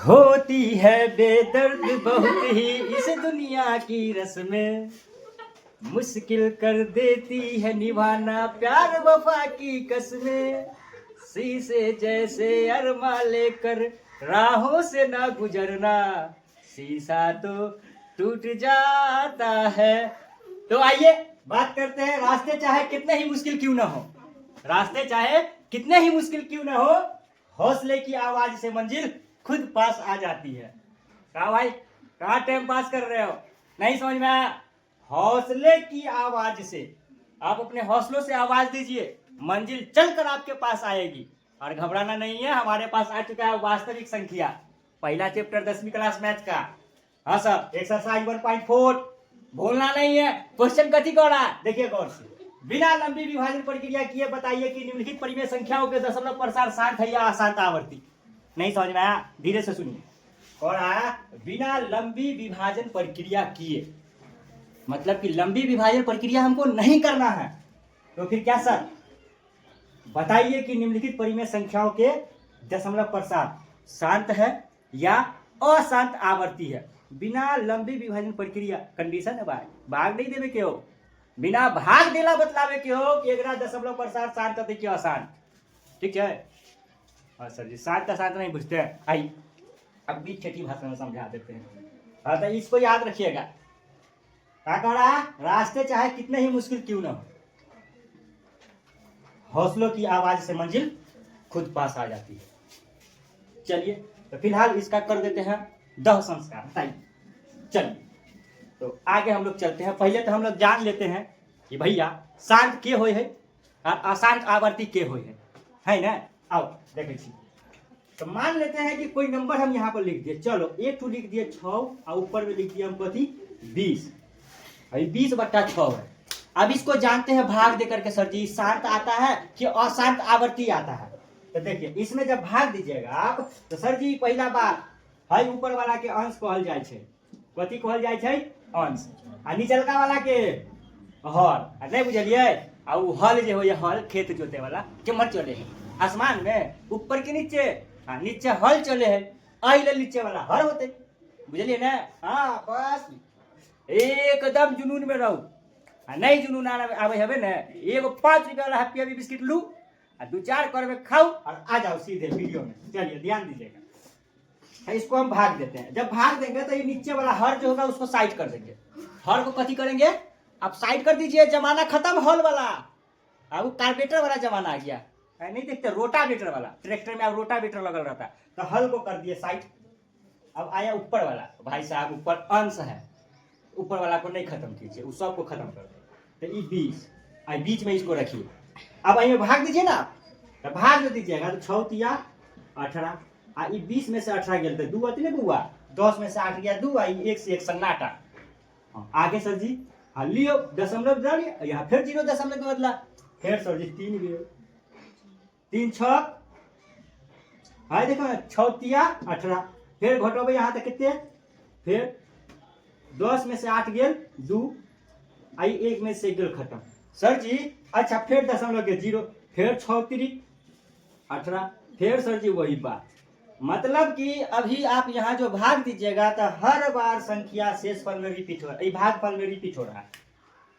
होती है बेदर्द बहुत ही इस दुनिया की रस्में, मुश्किल कर देती है निभाना प्यार वफा की कसमें। शीशे जैसे अरमा लेकर राहों से ना गुजरना, शीशा तो टूट जाता है। तो आइए बात करते हैं, रास्ते चाहे कितने ही मुश्किल क्यों ना हो, रास्ते चाहे कितने ही मुश्किल क्यों ना हो, हौसले की आवाज से मंजिल खुद पास आ जाती है। कहा भाई, कहा टाइम पास कर रहे हो, नहीं समझ में आया? हौसले की आवाज से, आप अपने हौसलों से आवाज दीजिए, मंजिल चलकर आपके पास आएगी। और घबराना नहीं है, हमारे पास आ चुका है वास्तविक संख्या, पहला चैप्टर 10वीं क्लास मैथ का। हाँ सर, एक्सरसाइज 1.4 भूलना नहीं है। क्वेश्चन कथी कर रहा है, देखिए गौर से। बिना लंबी विभाजन प्रक्रिया किए बताइए कि निम्नलिखित परिमेय संख्याओं के दशमलव प्रसार शांत है या अशांत आवर्ती। नहीं समझ में आया, धीरे से सुनिए। और आया बिना लंबी विभाजन प्रक्रिया किए, मतलब कि लंबी विभाजन प्रक्रिया हमको नहीं करना है। तो फिर क्या सर, बताइए कि निम्नलिखित परिमेय संख्याओं के दशमलव प्रसार शांत है या अशांत आवर्ती है। बिना लंबी विभाजन प्रक्रिया कंडीशन है भाई, भाग नहीं देवे के हो, बिना भाग देला बतलावे के हो कि एकरा दशमलव प्रसार शांत है कि अशांत। ठीक है? हाँ सर जी, शांत अशांत नहीं बुझते हैं। आई अब भी छठी भाषा में समझा देते हैं। हाँ तो इसको याद रखिएगा। क्या कह रहा है, रास्ते चाहे कितने ही मुश्किल क्यों ना हो, हौसलों की आवाज से मंजिल खुद पास आ जाती है। चलिए तो फिलहाल इसका कर देते हैं दह संस्कार। बताइए, चलिए तो आगे हम लोग चलते हैं। पहले तो हम लोग जान लेते हैं कि भैया शांत के होय है और अशांत आवर्ती के होय है ना। आओ देखिए, तो मान लेते हैं कि कोई नंबर हम यहाँ पर लिख दिए। चलो एक तो लिख दिए 6 और ऊपर में लिख दिया हम कथी 20। अभी 20/6 है। अब इसको जानते हैं भाग दे करके सर जी शांत आता है कि अशांत आवर्ती आता है। तो देखिए इसमें जब भाग दीजिएगा आप, तो सर जी पहला बार है ऊपर वाला के अंश कहल जाए छे। कथी कहल जाए छे? अंश। आ निचलका वाला के हर। नहीं बुझलिए? आ उ हल जे होय, हल खेत जोते वाला के मत चले है आसमान में, ऊपर के नीचे। हाँ नीचे हल चले है, अहिले नीचे वाला हर होते। बुझलिए ना? हाँ बस एकदम जुनून में रहू। नहीं जुनून आवे हवे ना, एगो 5 रुपया वाला हैप्पी बिस्किट लू और 2-4 करवे खाओ और आ जाओ सीधे वीडियो में। चलिए ध्यान दीजिएगा, इसको हम भाग देते हैं। जब भाग देंगे तो ये नीचे वाला हर जो होगा उसको साइड कर देंगे। हर को कथी करेंगे, आप साइड कर दीजिए। जमाना खत्म हॉल वाला, अब कार्बेटर वाला जमाना आ गया। नहीं देखते रोटावेटर वाला, ट्रैक्टर में अब रोटावेटर लगल रहता है। तो हल को कर दिए साइड। अब आया ऊपर वाला, भाई साहब ऊपर अंश है, ऊपर वाला को नहीं खत्म कीजिए, उस सब को खत्म कर दे। तो ये 20 आई बीच में इसको रखिए। अब आइए भाग दीजिए ना, तो भाग जो दीजिएगा तो 6 तिया 18 आ 20 में से 18 गया तो 2 आती ना बुआ, 10 में से 8 गया 2 आई 1 से 1 सन्नाटा। आगे सर जी हाँ लियो दशमलव डालिए, यहाँ फिर 0 दशमलव के बदला, फिर सर जी 3 गए 3 6 हाँ देखो 6 तिया 18, फिर घटोबे यहाँ तक कितने, फिर 10 में से 8 गेल 2 आई 1 में से गेल खत्म सर जी। अच्छा फिर दशमलव के 0, फिर 6 3 18, फिर सर जी वही बात। मतलब कि अभी आप यहाँ जो भाग दीजिएगा तो हर बार संख्या शेष फल में रिपीट हो रहा है, भाग फल में रिपीट हो रहा है।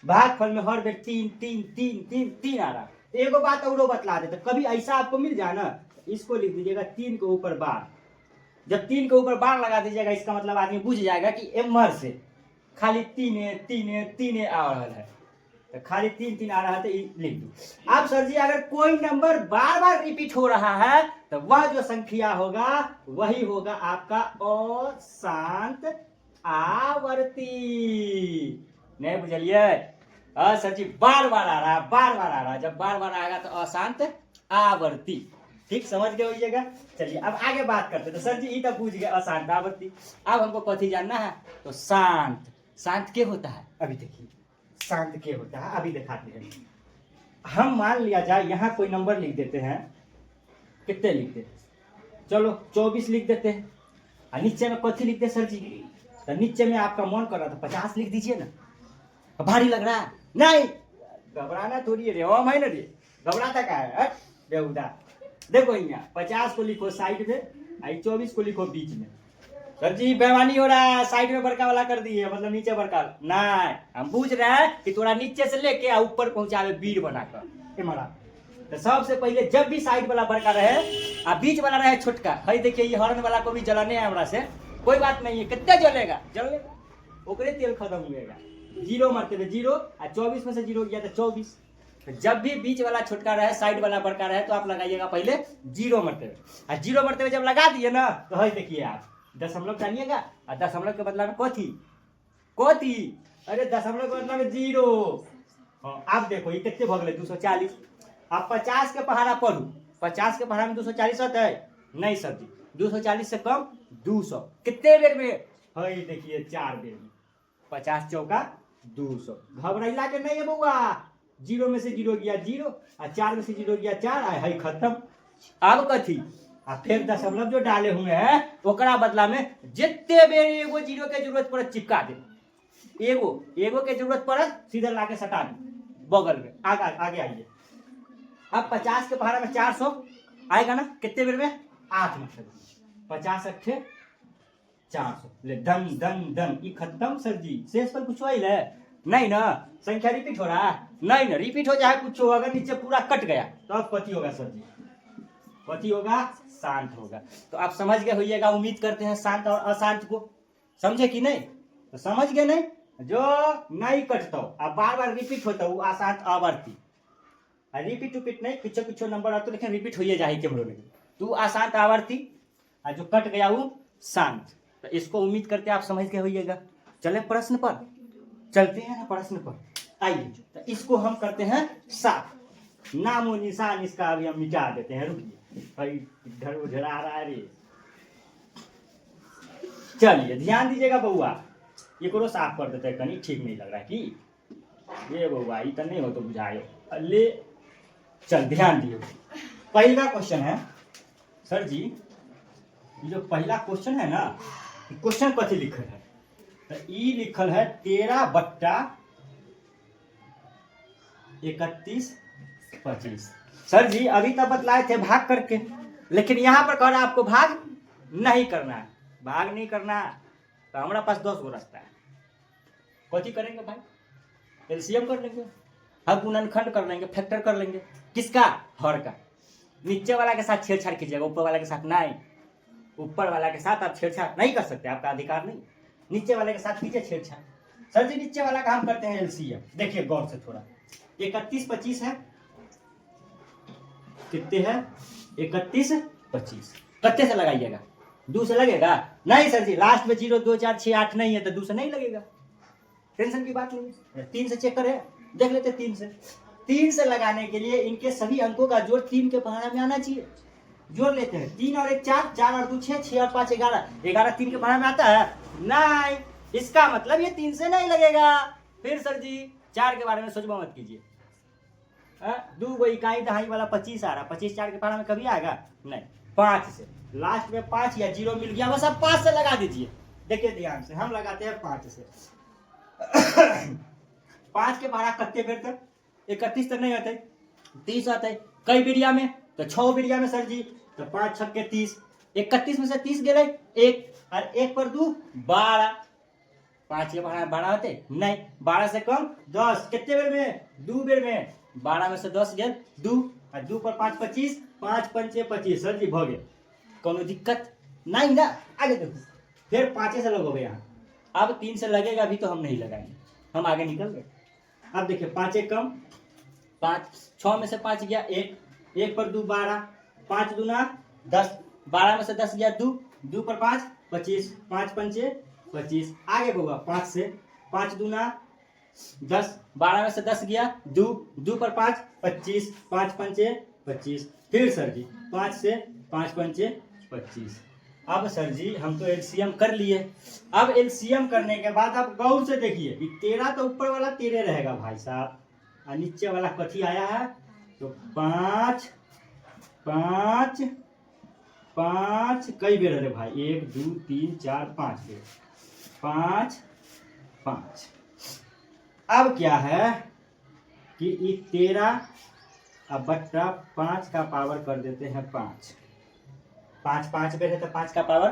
भाग फल में हर बेर 3 3 3 3 3 आ रहा है। एगो बात और बतला देते, कभी ऐसा आपको मिल जाए ना, इसको लिख दीजिएगा 3 के ऊपर बार। जब 3 के ऊपर बार लगा दीजिएगा इसका मतलब आदमी बुझ जाएगा कि एमर से खाली 3 3 3 आ रहा है, तो खाली 3 3 आ रहा है तो लिख दो। अब सर जी अगर कोई नंबर बार बार रिपीट हो रहा है तो वह जो संख्या होगा वही होगा आपका अशांत आवर्ती। नहीं बुझलिए? सर जी बार बार आ रहा है, बार बार आ रहा है, जब बार बार आएगा तो अशांत आवर्ती। ठीक समझ गए होइएगा। चलिए अब आगे बात करते तो सर जी ये तो पूछ गए अशांत आवर्ती। अब हमको कथी जानना है, तो शांत। शांत क्या होता है अभी देखिए, शांत क्या होता है अभी दिखाते हैं। हम मान लिया जाए यहाँ कोई नंबर लिख देते हैं, कितने लिख देते, चलो 24 लिख देते हैं। और नीचे में कथी लिखते सर जी, तो नीचे में आपका मन कर रहा था 50 लिख दीजिए ना, भारी लग रहा है। नहीं घबराना थोड़ी रे, हम है ना रे, घबराता क्या है बेहुदा। देखो यहाँ 50 को लिखो साइड में आई 24 को लिखो बीच में। सर जी बेईमानी हो रहा है, साइड में बड़का वाला कर दिए, मतलब नीचे बड़का नहीं। हम पूछ रहे हैं कि थोड़ा नीचे से लेके आ ऊपर पहुंचावे बीड़ बनाकर हमारा। तो सबसे पहले जब भी साइड वाला बड़का रहे आ बीच वाला रहे छोटका, है देखिए ये हॉर्न वाला को भी जलाने है हमरा से, कोई बात नहीं है, कितने जलेगा जलेगा, ओकरे तेल खत्म हुएगा। 0 मरते थे 0 और 24 में से 0 गया था 24। तो जब भी बीच वाला छोटका रहे साइड वाला बड़का रहे तो आप लगाइएगा पहले 0 मरते हुए। और 0 मरते हुए जब लगा दिए ना तो है देखिए आप दशमलव जानिएगा, और दशमलव के बदला में कोथी, अरे दशमलव के बदला में 0। आप देखो ये कितने भगले 240। आप 50 के पहाड़ा पढ़ू, 50 के पहाड़ा में 240 होता है नहीं सर जी, 240 से कम 200 कितने बेर में है देखिए 4 बेर में, 50 चौका 200। घबराइला के नहीं है बउआ, 0 में से 0 गया 0 और 4 में से 0 गया 4 है खत्म। अब कथी आ फिर दशमलव जो डाले हुए हैं ओकरा बदला में जितने बेर एगो 0 के जरूरत पड़े चिपका दे, एगो के जरूरत पड़े सीधे लाके सटा दे बगल में। आगे आइए। अब 50 के पहाड़ा में 400 आएगा ना, कितने बेर में 8 में 50 अट्ठे 400 ले धन धन धन ये खत्म सर जी। शेष पर कुछ है नहीं ना, संख्या रिपीट हो रहा है नहीं ना, रिपीट हो जाए कुछ हो, अगर नीचे पूरा कट गया तो अब कथी होगा सर जी, कथी होगा शांत होगा। तो आप समझ गए होइएगा, उम्मीद करते हैं शांत और अशांत को, समझे कि नहीं? तो समझ गए नहीं, जो नहीं कटता अब बार बार रिपीट होता वो अशांत आवर्ती, रिपीट नहीं कुछ नंबर आते लेकिन रिपीट होइए जाए के बोले तो अशांत आवर्ती, और जो कट गया वो शांत। तो इसको उम्मीद करते आप समझ के होइएगा। चले प्रश्न पर चलते हैं ना, प्रश्न पर आइए। तो इसको हम करते हैं साफ, नामो निशान इसका अभी हम मिटा देते हैं। रुकिए भाई इधर उधर आ रहा है रे, चलिए ध्यान दीजिएगा बउआ, ये को साफ कर देते हैं, कहीं ठीक नहीं लग रहा है कि ये बउआ ये तो नहीं हो तो बुझाए ले। चल ध्यान दियो, पहला क्वेश्चन है सर जी, ये जो पहला क्वेश्चन है ना, क्वेश्चन कथी लिखल है, तो ई लिखल है 13/31/25। सर जी अभी तक बतलाए थे भाग करके, लेकिन यहाँ पर कह रहा है आपको भाग नहीं करना है, भाग नहीं करना है। तो हमारा पास 10 गो रास्ता है, कथी करेंगे भाई, एलसीएम कर लेंगे, हम गुणनखंड कर लेंगे, फैक्टर कर लेंगे। किसका? हर का। नीचे वाला के साथ छेड़छाड़ कीजिएगा, ऊपर वाला के साथ नहीं। ऊपर वाला के साथ आप छेड़छाड़ नहीं कर सकते, आपका अधिकार नहीं। नीचे वाले के साथ कीजिए छेड़छाड़। सर जी नीचे वाला का हम करते हैं एलसीएम, देखिए गौर से थोड़ा। 31/25 है, कितने है 31/25, कत्ते से लगाइएगा, 2 से लगेगा नहीं सर जी, लास्ट में 0 2 4 6 8 नहीं है तो 2 से नहीं लगेगा, टेंशन की बात नहीं है। 3 से चेक करें, देख लेते 3 से लगाने के लिए इनके सभी अंकों का जोड़ 3 के पहाड़ा में आना चाहिए। जोड़ लेते हैं, 3 और 1 4, 4 और 2 6, 6 और 5 11, 11 3 के पहाड़ा में आता है नहीं, इसका मतलब ये 3 से नहीं लगेगा। फिर सर जी 4 के बारे में सोचबा मत कीजिए, 2 गो इकाई दहाई वाला 25 आ रहा, 25 4 के पहाड़ा में कभी आएगा नहीं। 5 से लास्ट में 5 या 0 मिल गया, बस आप 5 से लगा दीजिए। देखिए ध्यान से हम लगाते हैं 5 से। 5 के पहाड़ा कत्ते फिर तक 31 तक नहीं आते, 30 आता है कई बिरिया में, तो 6 बिरिया में सर जी, तो 5 छक्के 30, 31 में से 30 गए 1 और 1 पर 2 12, 5 के पहाड़ा 12 होते नहीं, 12 से कम 10, कितने बेर में 2 बेर में, 12 में से 10 गए 2 और 2 पर 5 25, 5 पंचे 25 सर जी भगे, कोनो दिक्कत नहीं ना। आगे देखो फिर 5 से लगोगे यहाँ, अब 3 से लगेगा अभी तो हम नहीं लगाएंगे, हम आगे निकल गए। अब देखिए 5 कम 5, 6 में से 5 गया 1, 1 पर 2 12, 5 दूना 10, 12 में से 10 गया 2, 2 पर 5 25, 5 पंचे 25। आगे होगा 5 से, 5 दूना 10, 12 में से 10 गया 2, 2 पर 5 25, 5 पंचे 25। फिर सर जी 5 से 5 पंचे 25। अब सर जी हम तो एलसीएम कर लिए, अब एलसीएम करने के बाद आप गौर से देखिए, 13 तो ऊपर वाला 13 रहेगा भाई साहब, और नीचे वाला कथी आया है, तो 5 5 5 कई बेर अरे भाई 1 2 3 4 5 बेर, 5 5। अब क्या है कि 13 अब बट्टा 5 का पावर कर देते हैं 5, 5 5 बेर है तो 5 का पावर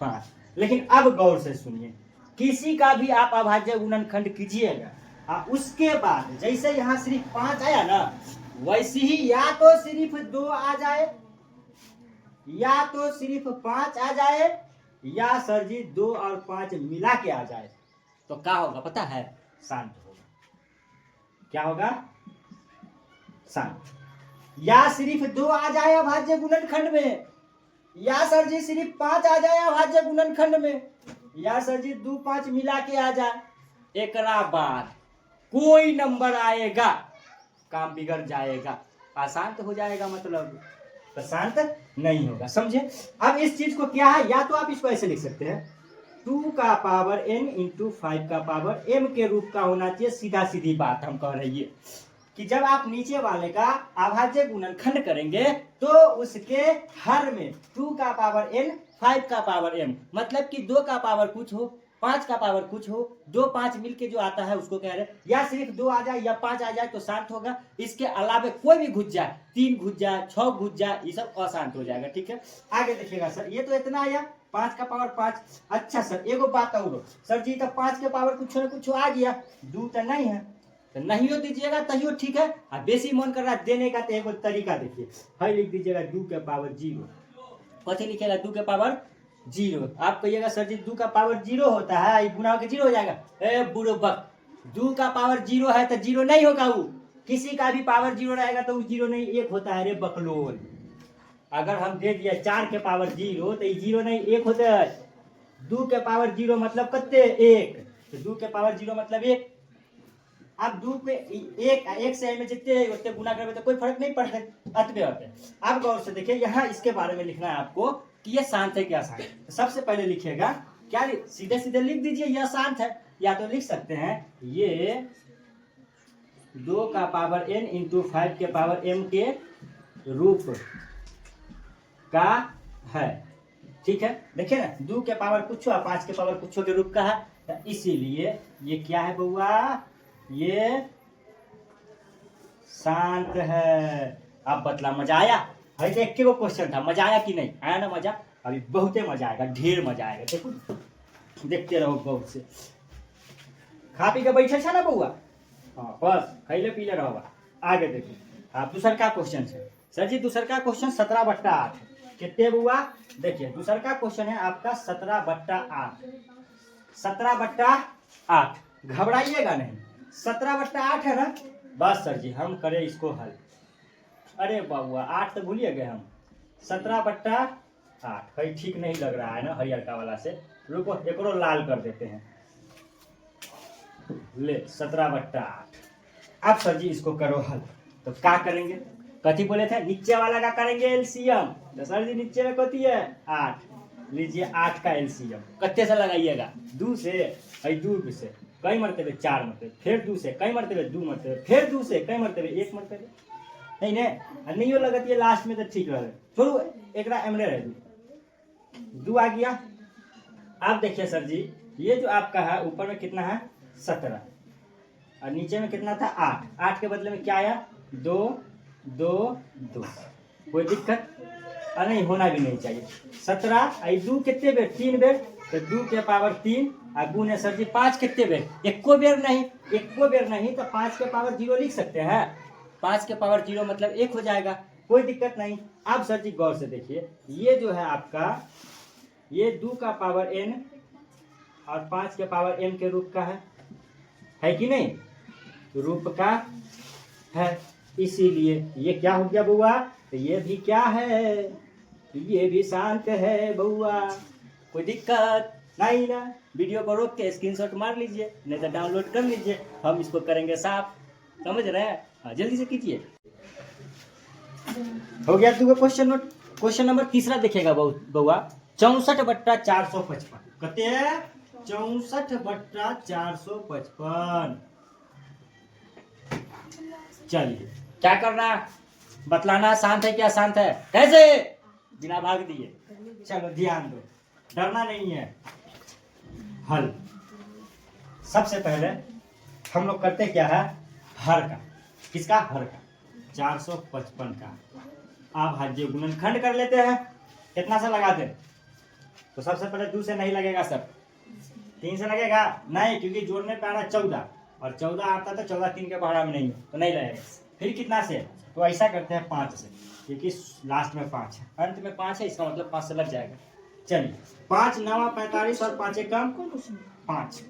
5। लेकिन अब गौर से सुनिए, किसी का भी आप अभाज्य गुणनखंड कीजिएगा उसके बाद जैसे यहाँ सिर्फ 5 आया ना, वैसे ही या तो सिर्फ 2 आ जाए, या तो सिर्फ 5 आ जाए, या सर जी 2 और 5 मिला के आ जाए, तो क्या होगा पता है? शांत होगा। क्या होगा? शांत। या सिर्फ 2 आ जाए अभाज्य गुणनखंड में, या सर जी सिर्फ 5 आ जाए अभाज्य गुणनखंड में, या सर जी 2 5 मिला के आ जाए, एक बाद कोई नंबर आएगा काम बिगड़ जाएगा, अशांत हो जाएगा, मतलब तो शांत नहीं होगा। समझे? अब इस चीज को क्या है, या तो आप इसको ऐसे लिख सकते हैं 2 का पावर n इंटू 5 का पावर m के रूप का होना चाहिए। सीधा सीधी बात हम कह रही है कि जब आप नीचे वाले का अभाज्य गुणनखंड करेंगे तो उसके हर में 2 का पावर n 5 का पावर m, मतलब कि 2 का पावर कुछ हो, 5 का पावर कुछ हो, 2 5 मिलके जो आता है उसको कह रहे हैं। या सिर्फ 2 आ जाए या 5 आ जाए तो शांत होगा, इसके अलावा कोई भी घुस जाए, 3 घुस जाए, 6 घुस जाए, ये सब अशांत हो जाएगा। ठीक है, आगे देखिएगा सर, ये तो इतना आया 5 का पावर 5। अच्छा सर एगो बात और, सर जी तो 5 के पावर कुछ न कुछ आ गया, 2 तो नहीं है, तो नहीं हो दीजिएगा तहियो ठीक है। अब बेसी मन कर रहा है देने का तो एक तरीका देखिए, है लिख दीजिएगा 2 के पावर 0। कथी लिखेगा? 2 के पावर 0। आप कहिएगा सर जी 2 का पावर 0 होता है, गुना के 0 हो जाएगा। ए बुड़बक, 2 का पावर 0 है तो 0 नहीं होगा, वो किसी का भी पावर 0 रहेगा तो वो 0 नहीं 1 होता है रे बकलोल। अगर हम दे दिया 4 के पावर 0 तो ये 0 नहीं 1 होता है। 2 के पावर 0 मतलब कत्ते? 1, तो 2 के पावर 0 मतलब 1। अब 2 पे 1 से में जितने उतने गुना करते तो कोई फर्क नहीं पड़ता, अतः होते। अब गौर से देखिए, यहाँ इसके बारे में लिखना है आपको कि ये शांत है क्या शांत है। तो सबसे पहले लिखिएगा क्या, सीधे सीधे लिख दीजिए यह शांत है, या तो लिख सकते हैं ये 2 का पावर n इंटू 5 के पावर m के रूप का है। ठीक है, देखिए ना 2 के पावर कुछ 5 के पावर कुछ के रूप का है, तो इसीलिए ये क्या है बउआ? ये शांत है। अब बतला मजा आया? है तो एक के क्वेश्चन था, मजा आया कि नहीं आया? ना मजा, अभी बहुते मजा आएगा, ढेर मजा आएगा। देखो देखते रहो बहुत से। खा पी के बैठे छा ना बउआ? हाँ बस खैले पीले रहो। आगे देखो आप दूसर का क्वेश्चन है सर जी, दूसर का क्वेश्चन 17/8 कितने बउआ? देखिए दूसर का क्वेश्चन है आपका 17/8। 17/8 घबराइएगा नहीं, 17/8 है ना। बस सर जी हम करें इसको हल। अरे बाबुआ 8 तो भूलिए गए हम, 17/8 कहीं ठीक नहीं लग रहा है ना हरियरका वाला से। रुको एकरो लाल कर देते हैं, ले 17/8। अब सर जी इसको करो हल, तो क्या करेंगे? कथी बोले थे? नीचे वाला का करेंगे एलसीएम। तो सर जी नीचे में कथी है? 8, लीजिए 8 का एलसीएम कत्ते से लगाइएगा? 2 से, 2 से कई मरतबे 4 मरतबे, फिर 2 से कई मरतबे 2 मरतबे, फिर 2 से कई मरतबे 1 मरतबे। नहीं नहीं हो लगती है लास्ट में तो ठीक रहे। छोड़ो एक एमरे रहे 2 आ गया। अब देखिए सर जी ये जो आपका है ऊपर में कितना है? 17 और नीचे में कितना था? 8। 8 के बदले में क्या आया? 2 2 2। कोई दिक्कत नहीं, होना भी नहीं चाहिए। 17 2 कितने बेर? 3 बेर, तो 2 के पावर 3 और गुने सर जी 5 कितने बेर? एको बेर नहीं, एको बेर नहीं तो 5 के पावर 0 लिख सकते हैं। 5 के पावर 0 मतलब 1 हो जाएगा, कोई दिक्कत नहीं। अब सर जी गौर से देखिए, ये जो है आपका ये 2 का पावर n और 5 के पावर m के रूप का है कि नहीं? रूप का है, इसीलिए ये क्या हो गया बउआ? तो ये भी क्या है? ये भी शांत है बउआ, कोई दिक्कत नहीं ना। वीडियो को रोक के स्क्रीनशॉट मार लीजिए, नहीं तो डाउनलोड कर लीजिए, हम इसको करेंगे साफ। समझ रहे हैं? हाँ जल्दी से कीजिए। हो गया दूसरा क्वेश्चन नोट। क्वेश्चन नंबर तीसरा देखिएगा बउआ, 64/455 कहते हैं 64/455। चलिए क्या करना, बतलाना शांत है क्या शांत है, कैसे बिना भाग दिए। चलो ध्यान दो, डरना नहीं है। हल सबसे पहले हम लोग करते क्या है? हर का, किसका? हर का 455 का अभाज्य गुणनखंड कर लेते हैं। कितना से लगा दे? तो सबसे पहले 2 से नहीं लगेगा सर, 3 से लगेगा नहीं, क्योंकि जोड़ने पे आ रहा 14 और 14 आता तो 14 3 के भाड़ा में नहीं है तो नहीं लगेगा। फिर कितना से? तो ऐसा करते हैं 5 से, क्योंकि लास्ट में 5 है, अंत में 5 है, इसका मतलब 5 से लग जाएगा। चलिए 5 9 45 और 5 कम 5।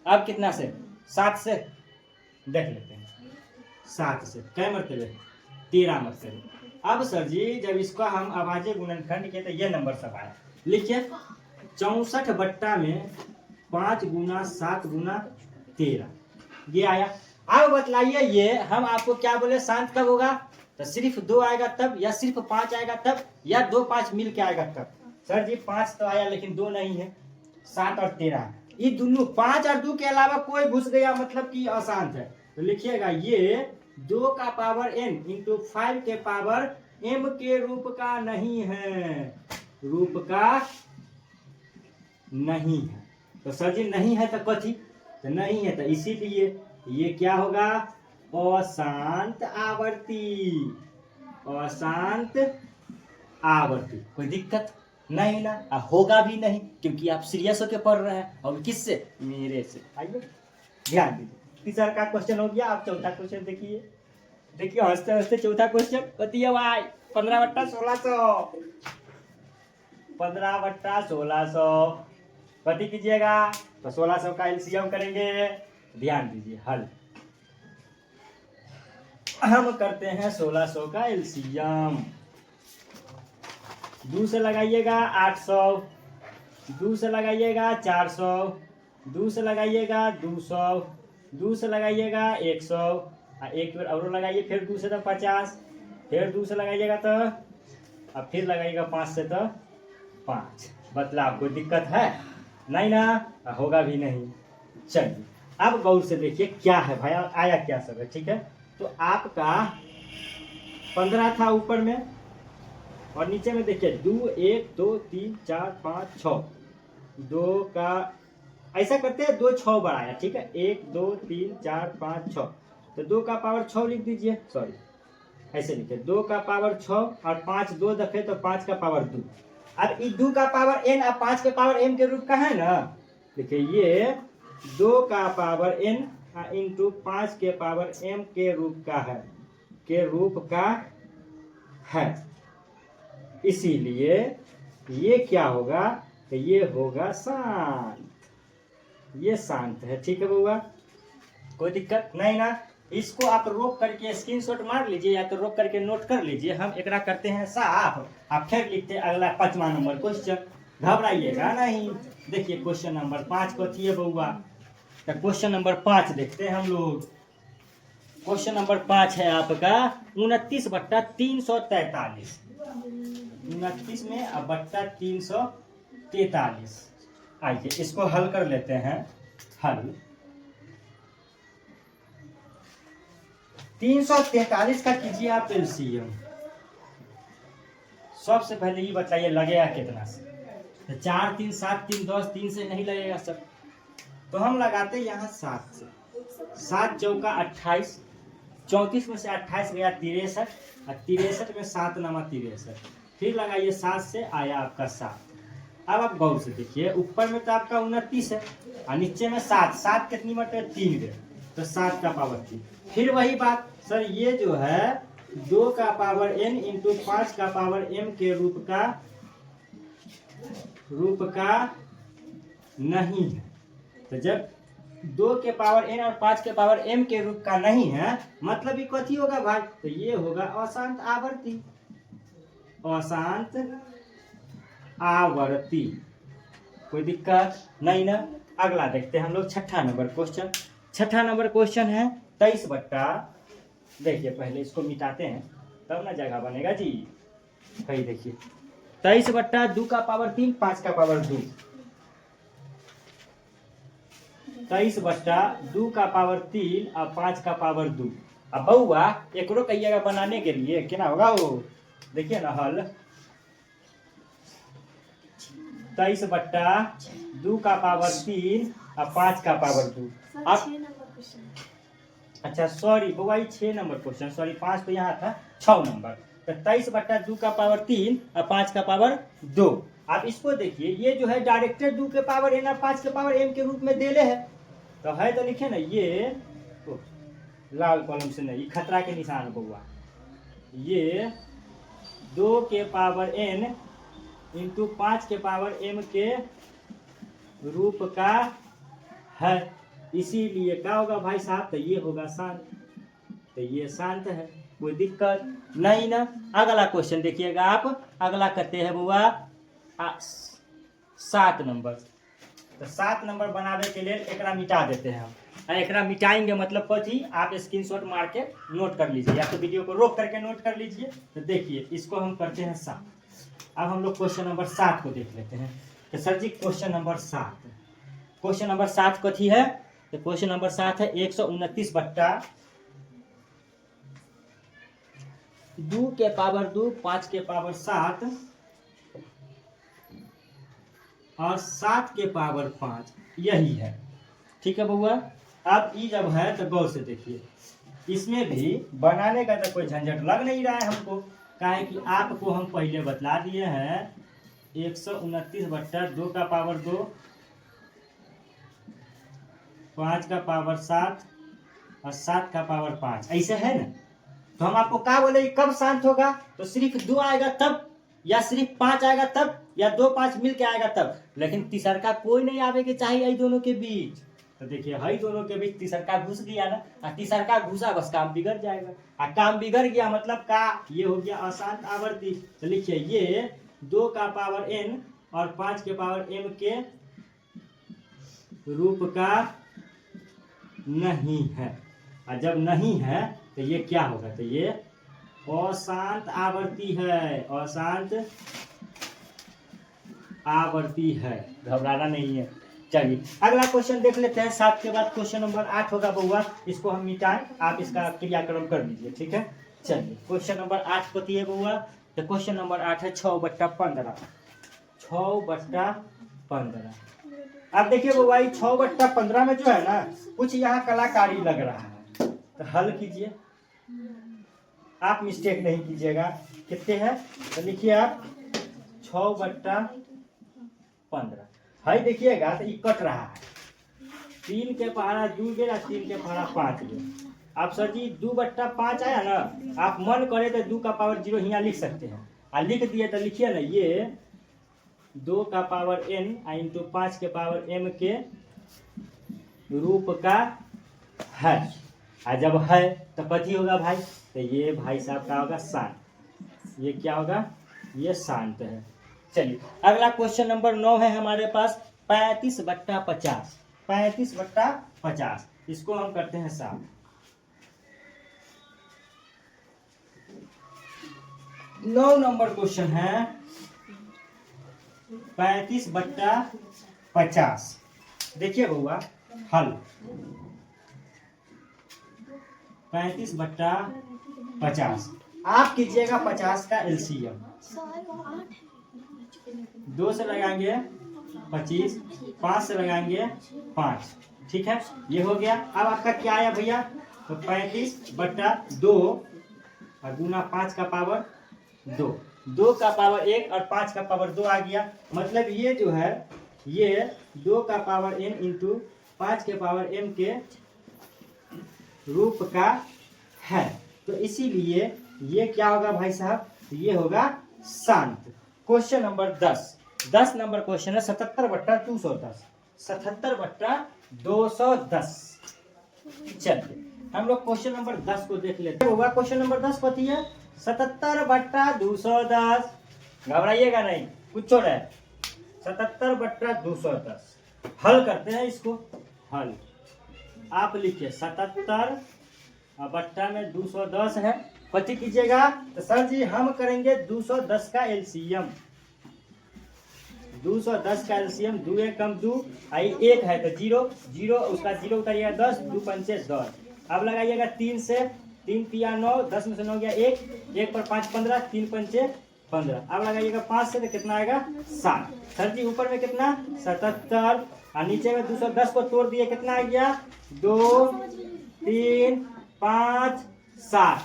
अब कितना से? 7 से देख लेते हैं। 7 से कै मरतबे? 13 मरतबे। अब सर जी जब इसका हम अभाज्य गुणनखंड किए तो ये नंबर सब आया। लिखिए 64 बट्टा में 5 गुना 7 गुना 13 ये आया। अब बतलाइए ये हम आपको क्या बोले, शांत कब होगा? तो सिर्फ 2 आएगा तब, या सिर्फ 5 आएगा तब, या 2 5 मिल के आएगा तब। सर जी 5 तो आया लेकिन 2 नहीं है, 7 और 13 ये दोनों 5 और 2 के अलावा कोई घुस गया मतलब कि अशांत है। तो लिखिएगा ये 2 का पावर n इंटू 5 के पावर m के रूप का नहीं है, रूप का नहीं है। तो सर जी नहीं है तो कथी? तो नहीं है तो इसीलिए ये क्या होगा? अशांत आवर्ती, अशांत आवर्ती। कोई दिक्कत नहीं ना, होगा भी नहीं क्योंकि आप सीरियस होकर पढ़ रहे हैं। और किससे? मेरे से। आइए ध्यान दीजिए, तीसरा का क्वेश्चन हो गया। आप चौथा क्वेश्चन देखिए, देखिए हंसते हंसते चौथा क्वेश्चन बताइए भाई। 15/1600, 15/1600 कथी कीजिएगा? तो 1600 का एलसीएम करेंगे। ध्यान दीजिए हल हम करते हैं 1600 का एलसीएम। 2 से लगाइएगा 800, 2 से लगाइएगा 400, 2 से लगाइएगा 200, 2 से लगाइएगा 100, एक बार और लगाइए, फिर 2 से तो 50, फिर 2 से लगाइएगा तो, अब फिर लगाइएगा 5 से तो 5। बतलाओ कोई दिक्कत है? नहीं ना, होगा भी नहीं। चलिए अब गौर से देखिए क्या है भाई, आया क्या सब है। ठीक है, तो आपका 15 था ऊपर में और नीचे में देखिए 2 1 2 3 4 5 6, 2 का ऐसा करते हैं 2 6 बढ़ाया। ठीक है, 1 2 3 4 5 6, तो 2 का पावर 6 लिख दीजिए, सॉरी ऐसे लिखे 2 का पावर 6 और 5 2 दफे तो 5 का पावर 2। अब इस 2 का पावर n और 5 के पावर m के रूप का है ना। देखिए ये 2 का पावर n इंटू 5 के पावर m के रूप का है, के रूप का है। इसीलिए ये क्या होगा? तो ये होगा शांत, ये शांत है। ठीक है बउआ, कोई दिक्कत नहीं ना। इसको आप रोक करके स्क्रीनशॉट मार लीजिए या तो रोक करके नोट कर लीजिए। हम एकरा करते हैं साफ, आप फिर लिखते हैं अगला 5वां नंबर क्वेश्चन। घबराइएगा नहीं। देखिए क्वेश्चन नंबर 5 को थी बउआ, तो क्वेश्चन नंबर 5 देखते हैं हम लोग। क्वेश्चन नंबर 5 है आपका 29/343, 29 में अब बट्टा 343। आइए इसको हल कर लेते हैं। हल 343 का कीजिए आप एलसीएम। सबसे पहले ये बताइए लगेगा कितना से? तो 4 3 7 3 10, 3 से नहीं लगेगा सर, तो हम लगाते हैं यहाँ 7 से। 7 चौका 28, 34 में से 28 गया 63, और 63 में 7 नामा 63, फिर लगाइए 7 से, आया आपका 7। अब आप गौर से देखिए ऊपर में तो आपका 29 है और नीचे में 7, 7 कितनी मतलब 3 गए, तो 7 का पावर 3। फिर वही बात सर, ये जो है 2 का पावर n इंटू 5 का पावर m के रूप का नहीं है। तो जब 2 के पावर n और 5 के पावर m के रूप का नहीं है, मतलब ये कथी होगा भाई? तो ये होगा अशांत आवर्ती, अशांत आवर्ती। कोई दिक्कत नहीं ना। अगला देखते हैं हम लोग 6ठा नंबर क्वेश्चन। 6ठा नंबर क्वेश्चन है 23 बट्टा, देखिए पहले इसको मिटाते हैं तब ना जगह बनेगा जी। भाई देखिए 23 बट्टा 2 का पावर 3 5 का पावर 2, 23 बट्टा 2 का पावर 3 और 5 का पावर 2। अब बउआ एकरो कहिएगा बनाने के लिए क्या होगा वो, देखिए ना हल 23 बट्टा 2 का पावर 3 और 5 का पावर 2। अब अच्छा सॉरी बउआ 6 नंबर क्वेश्चन, सॉरी 5 तो यहाँ था, 6 नंबर। तो 23/2 का पावर 3 और 5 का पावर 2। आप इसको देखिए, ये जो है डायरेक्टर 2 के पावर n और 5 के पावर m के रूप में देले है। तो है तो लिखे ना, ये तो लाल कलम से नहीं, खतरा के निशान बउआ, ये 2 के पावर n इंटू 5 के पावर m के रूप का है। इसीलिए क्या होगा भाई साहब, तो ये होगा शांत। तो ये शांत है, कोई दिक्कत नहीं ना। अगला क्वेश्चन देखिएगा आप, अगला करते हैं बुआ 7 नंबर। तो 7 नंबर बनाने के लिए एकरा मिटा देते हैं हम। एकरा मिटाएंगे मतलब कथी, आप स्क्रीनशॉट मार के नोट कर लीजिए, या तो वीडियो को रोक करके नोट कर लीजिए। तो देखिए इसको हम करते हैं 7। अब हम लोग क्वेश्चन नंबर 7 को देख लेते हैं। तो सर जी क्वेश्चन नंबर 7, क्वेश्चन नंबर 7 कथी है, तो क्वेश्चन नंबर 7 है 129/2 के पावर 2 5 के पावर 7 और 7 के पावर 5, यही है। ठीक है बउआ। अब ये जब है तो गौर से देखिए, इसमें भी बनाने का तो कोई झंझट लग नहीं रहा है हमको, काहे कि आपको हम पहले बतला दिए हैं 129/2 का पावर 2 5 का पावर 7 और 7 का पावर 5, ऐसे है ना। तो हम आपको क्या बोले, कब शांत होगा, तो सिर्फ 2 आएगा तब, या सिर्फ 5 आएगा तब, या 2 5 मिल के आएगा तब। लेकिन तीसरका कोई नहीं आवे के चाहिए इन दोनों के बीच। तो देखिए हई दोनों के बीच तीसरका घुस गया ना, और तीसरका घुसा बस काम बिगड़ जाएगा। और काम बिगड़ गया मतलब का, ये हो गया अशांत आवर्ती। तो लिखिए ये 2 का पावर n और 5 के पावर m के रूप का नहीं है। और जब नहीं है तो ये क्या होगा, तो ये अशांत आवर्ती है, अशांत आवर्ती है, घबराना नहीं है। चलिए अगला क्वेश्चन देख लेते हैं। 7 के बाद क्वेश्चन नंबर 8 होगा बउआ, इसको हम मिटाएं, आप इसका क्रियाक्रम कर लीजिए। ठीक है, चलिए क्वेश्चन नंबर 8 कथी है बउआ, तो क्वेश्चन नंबर 8 है 6/15। 6/15। अब देखिए बउआ 6/15 में जो है ना, कुछ यहाँ कलाकारी लग रहा है, तो हल कीजिए, आप मिस्टेक नहीं कीजिएगा। कितने हैं, तो लिखिए आप 6/15 है। देखिएगा तो ये कट रहा है, 3 के पहाड़ा 2 गेल, 3 के पहाड़ा 5 गेल। आप सर जी 2/5 आया ना, आप मन करे तो 2 का पावर 0 यहाँ लिख सकते हैं, और लिख दिए तो लिखिए ना, ये 2 का पावर n इंटू 5 के पावर m के रूप का है। और जब है तो कथी होगा भाई, तो ये भाई साहब का होगा शांत। ये क्या होगा, ये शांत है। चलिए अगला क्वेश्चन नंबर 9 है हमारे पास 35/50। 35/50 इसको हम करते हैं 7। 9 नंबर क्वेश्चन है 35/50। देखिए बउआ हल 35/50। आप कीजिएगा 50 का एलसीएम, 2 से लगाएंगे 25, 5 से लगाएंगे 5। ठीक है, ये हो गया। अब आपका क्या आया भैया, तो 35/2 और गुना 5 का पावर 2, 2 का पावर 1 और 5 का पावर 2 आ गया। मतलब ये जो है ये 2 का पावर n इंटू 5 के पावर m के रूप का है। तो इसीलिए ये क्या होगा भाई साहब, ये होगा शांत। क्वेश्चन नंबर 10 नंबर क्वेश्चन है 77/210। 77/210। चलिए हम लोग क्वेश्चन नंबर 10 को देख लेते हैं। होगा क्वेश्चन नंबर 10 कथी है, 77/210। घबराइएगा नहीं, कुछ छोड़ है, 77/210। हल करते हैं इसको। हल आप लिखिए 77/210 है। कथी कीजिएगा, तो सर जी हम करेंगे 210 का एलसीएम। 210 का एलसीएम, 2 1 कम 2 आई 1 है तो 0 0, उसका 0 उतारिएगा 10, 2 पंचे 10। अब लगाइएगा 3 से, 3 तिया 9, 10 में से 9 गया 1, 1 पर 5 15, 3 पंचे 15। अब लगाइएगा 5 से तो कितना आएगा 7। सर जी ऊपर में कितना 77 और नीचे में 210 को तोड़ दिए, कितना आ गया 2 3 5 7।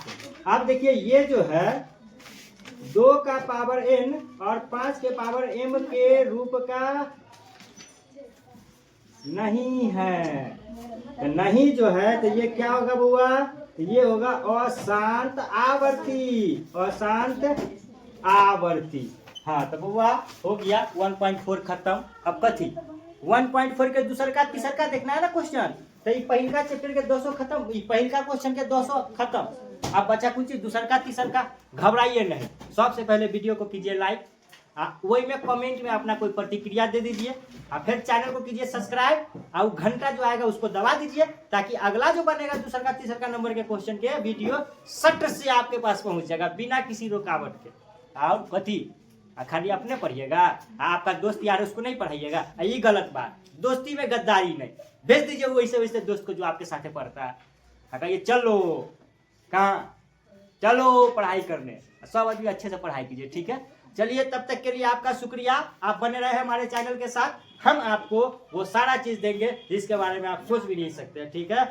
अब देखिए ये जो है 2 का पावर n और 5 के पावर m के रूप का नहीं है। तो नहीं जो है तो ये क्या होगा बुआ, तो ये होगा अशांत आवर्ती, अशांत आवर्ती। हाँ तो बुआ हो गया 1.4 खत्म। अब कथी 1.4 के दूसर का तीसर का देखना है ना क्वेश्चन। तो ये पहिलका चैप्टर के 200 खत्म, ये पहिलका क्वेश्चन के 200 खत्म। अब बचा कुछ दूसर का तीसर का, घबराइए नहीं। सबसे पहले वीडियो को कीजिए लाइक, वही में कमेंट में अपना कोई प्रतिक्रिया दे दीजिए, और फिर चैनल को कीजिए सब्सक्राइब, और घंटा जो आएगा उसको दबा दीजिए, ताकि अगला जो बनेगा दूसर का तीसर का नंबर के क्वेश्चन के वीडियो सट से आपके पास पहुंच जाएगा बिना किसी रुकावट के। और कथी खाली अपने पढ़िएगा, आपका दोस्त यार उसको नहीं पढ़ाइएगा, ये गलत बात। दोस्ती में गद्दारी नहीं, भेज दीजिए वैसे वैसे दोस्त को जो आपके साथ पढ़ता है। कहिए चलो कहाँ, चलो पढ़ाई करने, सब आदमी अच्छे से पढ़ाई कीजिए, ठीक है। चलिए तब तक के लिए आपका शुक्रिया, आप बने रहे हमारे चैनल के साथ। हम आपको वो सारा चीज देंगे जिसके बारे में आप सोच भी नहीं सकते, ठीक है।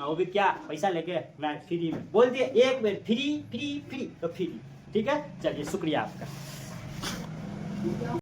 और वो भी क्या, पैसा लेके ना, फ्री में। बोल दिए एक बेर फ्री फ्री फ्री तो फ्री, ठीक है। चलिए शुक्रिया आपका।